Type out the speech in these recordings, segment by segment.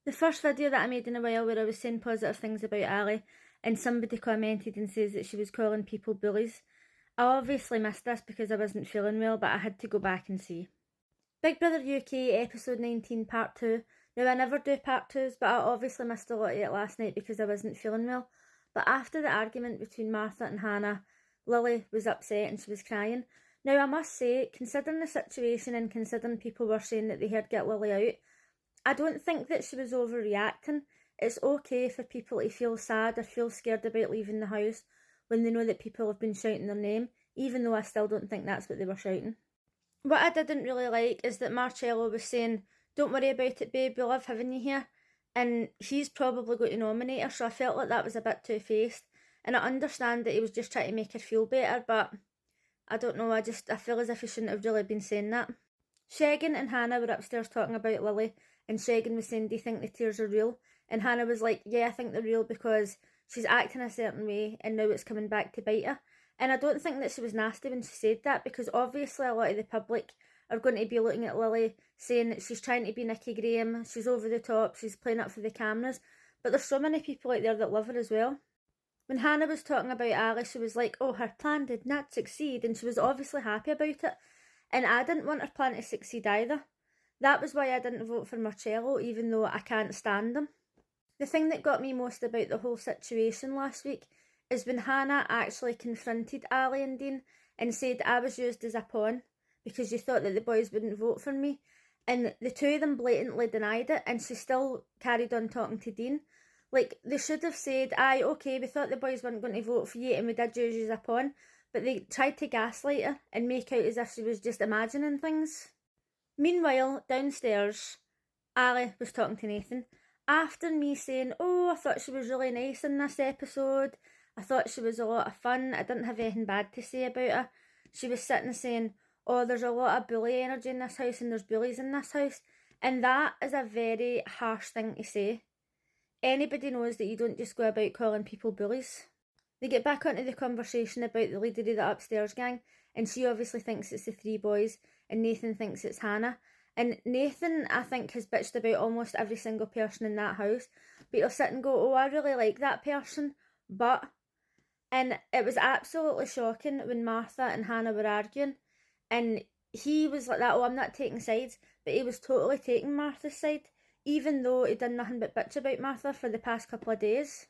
The first video that I made in a while where I was saying positive things about Ali, and somebody commented and says that she was calling people bullies. I obviously missed this because I wasn't feeling well, but I had to go back and see. Big Brother UK episode 19 part 2. Now I never do part 2s, but I obviously missed a lot of it last night because I wasn't feeling well. But after the argument between Martha and Hannah, Lily was upset and she was crying. Now I must say, considering the situation and considering people were saying that they heard get Lily out, I don't think that she was overreacting. It's okay for people to feel sad or feel scared about leaving the house when they know that people have been shouting their name, even though I still don't think that's what they were shouting. What I didn't really like is that Marcello was saying, "Don't worry about it, babe, we love having you here." And he's probably going to nominate her, so I felt like that was a bit two-faced. And I understand that he was just trying to make her feel better, but I don't know, I feel as if he shouldn't have really been saying that. Shegan and Hannah were upstairs talking about Lily, and Shegan was saying, "Do you think the tears are real?" And Hannah was like, "Yeah, I think they're real because she's acting a certain way and now it's coming back to bite her." And I don't think that she was nasty when she said that, because obviously a lot of the public are going to be looking at Lily saying that she's trying to be Nikki Graham, she's over the top, she's playing up for the cameras. But there's so many people out there that love her as well. When Hannah was talking about Ali, she was like, "Oh, her plan did not succeed," and she was obviously happy about it. And I didn't want her plan to succeed either. That was why I didn't vote for Marcello, even though I can't stand him. The thing that got me most about the whole situation last week is when Hannah actually confronted Ali and Dean and said, "I was used as a pawn because you thought that the boys wouldn't vote for me." And the two of them blatantly denied it, and she still carried on talking to Dean. Like, they should have said, "Aye, okay, we thought the boys weren't going to vote for you and we did use you as a pawn," but they tried to gaslight her and make out as if she was just imagining things. Meanwhile, downstairs, Ali was talking to Nathan. After me saying, "Oh, I thought she was really nice in this episode, I thought she was a lot of fun, I didn't have anything bad to say about her," she was sitting saying, "Oh, there's a lot of bully energy in this house and there's bullies in this house." And that is a very harsh thing to say. Anybody knows that you don't just go about calling people bullies. They get back onto the conversation about the leader of the upstairs gang, and she obviously thinks it's the three boys, and Nathan thinks it's Hannah. And Nathan, I think, has bitched about almost every single person in that house, but he'll sit and go, "Oh, I really like that person, but..." And it was absolutely shocking when Martha and Hannah were arguing, and he was like that, "Oh, I'm not taking sides," but he was totally taking Martha's side, even though he'd done nothing but bitch about Martha for the past couple of days.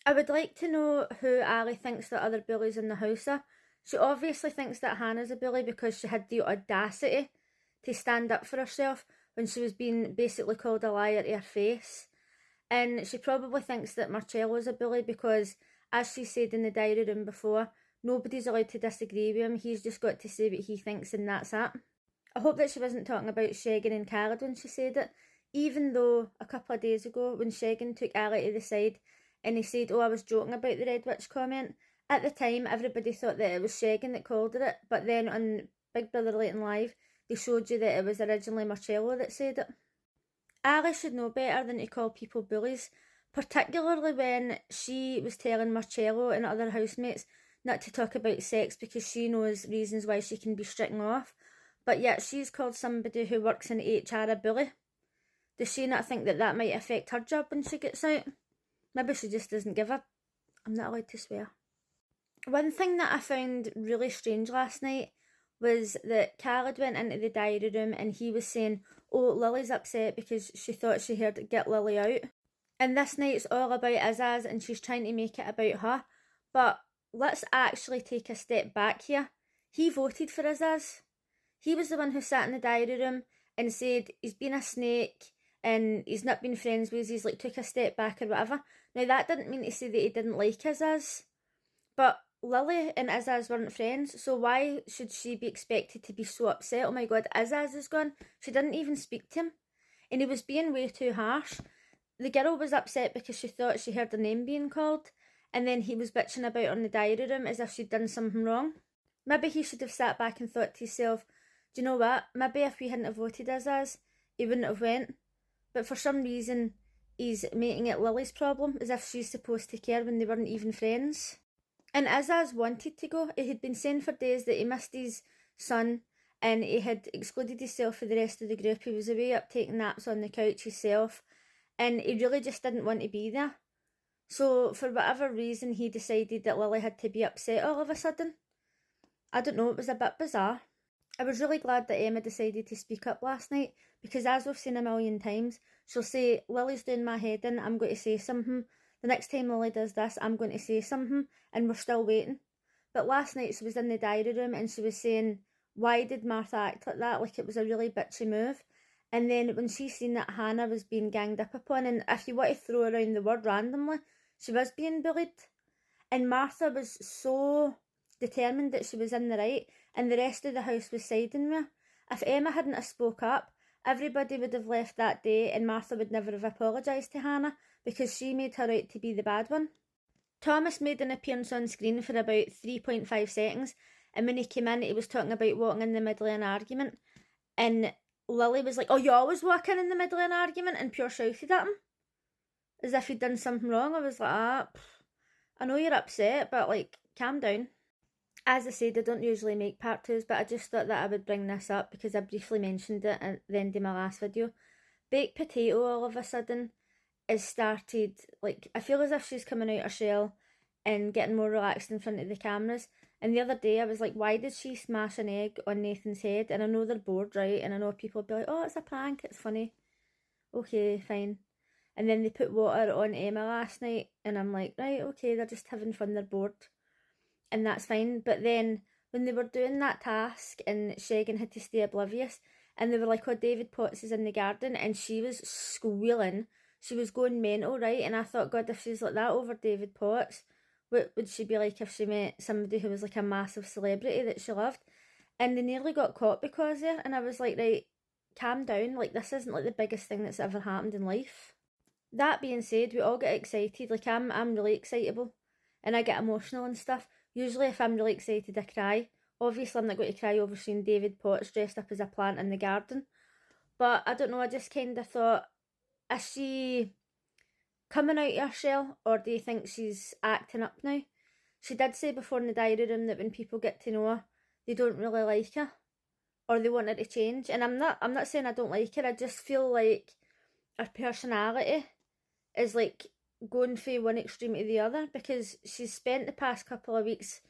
I would like to know who Ali thinks the other bullies in the house are. She obviously thinks that Hannah's a bully because she had the audacity to stand up for herself when she was being basically called a liar to her face. And she probably thinks that Marcello's a bully because, as she said in the diary room before, nobody's allowed to disagree with him, he's just got to say what he thinks and that's it. I hope that she wasn't talking about Shegan and Khaled when she said it, even though a couple of days ago when Shegan took Ali to the side and he said, "Oh, I was joking about the Red Witch comment," at the time everybody thought that it was Shegan that called her it, but then on Big Brother Late and Live they showed you that it was originally Marcello that said it. Ali should know better than to call people bullies, particularly when she was telling Marcello and other housemates not to talk about sex because she knows reasons why she can be stricken off, but yet she's called somebody who works in HR a bully. Does she not think that that might affect her job when she gets out? Maybe she just doesn't give a... I'm not allowed to swear. One thing that I found really strange last night was that Khaled went into the diary room and he was saying, "Oh, Lily's upset because she thought she heard get Lily out." And this night's all about Izaaz and she's trying to make it about her. But let's actually take a step back here. He voted for Izaaz. He was the one who sat in the diary room and said he's been a snake and he's not been friends with us, he's like took a step back or whatever. Now that didn't mean to say that he didn't like Izaaz, but Lily and Izaaz weren't friends, so why should she be expected to be so upset? "Oh my god, Izaaz is gone." She didn't even speak to him, and he was being way too harsh. The girl was upset because she thought she heard her name being called, and then he was bitching about her in the diary room as if she'd done something wrong. Maybe he should have sat back and thought to himself, "Do you know what, maybe if we hadn't have voted Izaaz, he wouldn't have went." But for some reason, he's making it Lily's problem, as if she's supposed to care when they weren't even friends. And Izaaz wanted to go. He had been saying for days that he missed his son and he had excluded himself from the rest of the group. He was away up taking naps on the couch himself and he really just didn't want to be there. So for whatever reason, he decided that Lily had to be upset all of a sudden. I don't know, it was a bit bizarre. I was really glad that Emma decided to speak up last night, because as we've seen a million times, she'll say, Lily's doing my head in, I'm going to say something. The next time Lily does this, I'm going to say something, and we're still waiting. But last night she was in the diary room and she was saying, why did Martha act like that? Like it was a really bitchy move. And then when she seen that Hannah was being ganged up upon, and if you want to throw around the word randomly, she was being bullied. And Martha was so determined that she was in the right, and the rest of the house was siding with her. If Emma hadn't have spoke up, everybody would have left that day, and Martha would never have apologised to Hannah, because she made her out to be the bad one. Thomas made an appearance on screen for about 3.5 seconds, and when he came in, he was talking about walking in the middle of an argument, and Lily was like, oh, you always walk in the middle of an argument, and pure shouted at him, as if he'd done something wrong. I was like, I know you're upset, but like, calm down. As I said, I don't usually make part twos, but I just thought that I would bring this up because I briefly mentioned it at the end of my last video. Baked Potato all of a sudden has started, like, I feel as if she's coming out her shell and getting more relaxed in front of the cameras. And the other day I was like, why did she smash an egg on Nathan's head? And I know they're bored, right? And I know people will be like, oh, it's a prank, it's funny. Okay, fine. And then they put water on Emma last night, and I'm like, right, okay, they're just having fun, they're bored. And that's fine. But then when they were doing that task and Shagan had to stay oblivious, and they were like, oh, David Potts is in the garden, and she was squealing. She was going mental, right? And I thought, God, if she's like that over David Potts, what would she be like if she met somebody who was like a massive celebrity that she loved? And they nearly got caught because of it. And I was like, right, calm down. Like, this isn't like the biggest thing that's ever happened in life. That being said, we all get excited. Like, I'm really excitable, and I get emotional and stuff. Usually if I'm really excited, I cry. Obviously I'm not going to cry over seeing David Potts dressed up as a plant in the garden. But I don't know, I just kind of thought, is she coming out of her shell, or do you think she's acting up now? She did say before in the diary room that when people get to know her, they don't really like her, or they want her to change. And I'm not saying I don't like her, I just feel like her personality is like going from one extreme to the other, because she's spent the past couple of weeks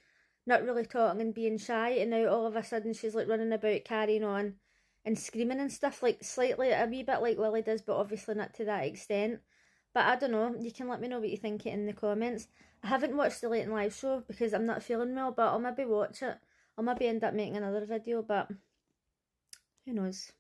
not really talking and being shy, and now all of a sudden she's like running about carrying on and screaming and stuff, like slightly a wee bit like Lily does, but obviously not to that extent. But I don't know, you can let me know what you think in the comments. I haven't watched the Late and Live show because I'm not feeling well, but I'll maybe watch it. I'll maybe end up making another video, but who knows.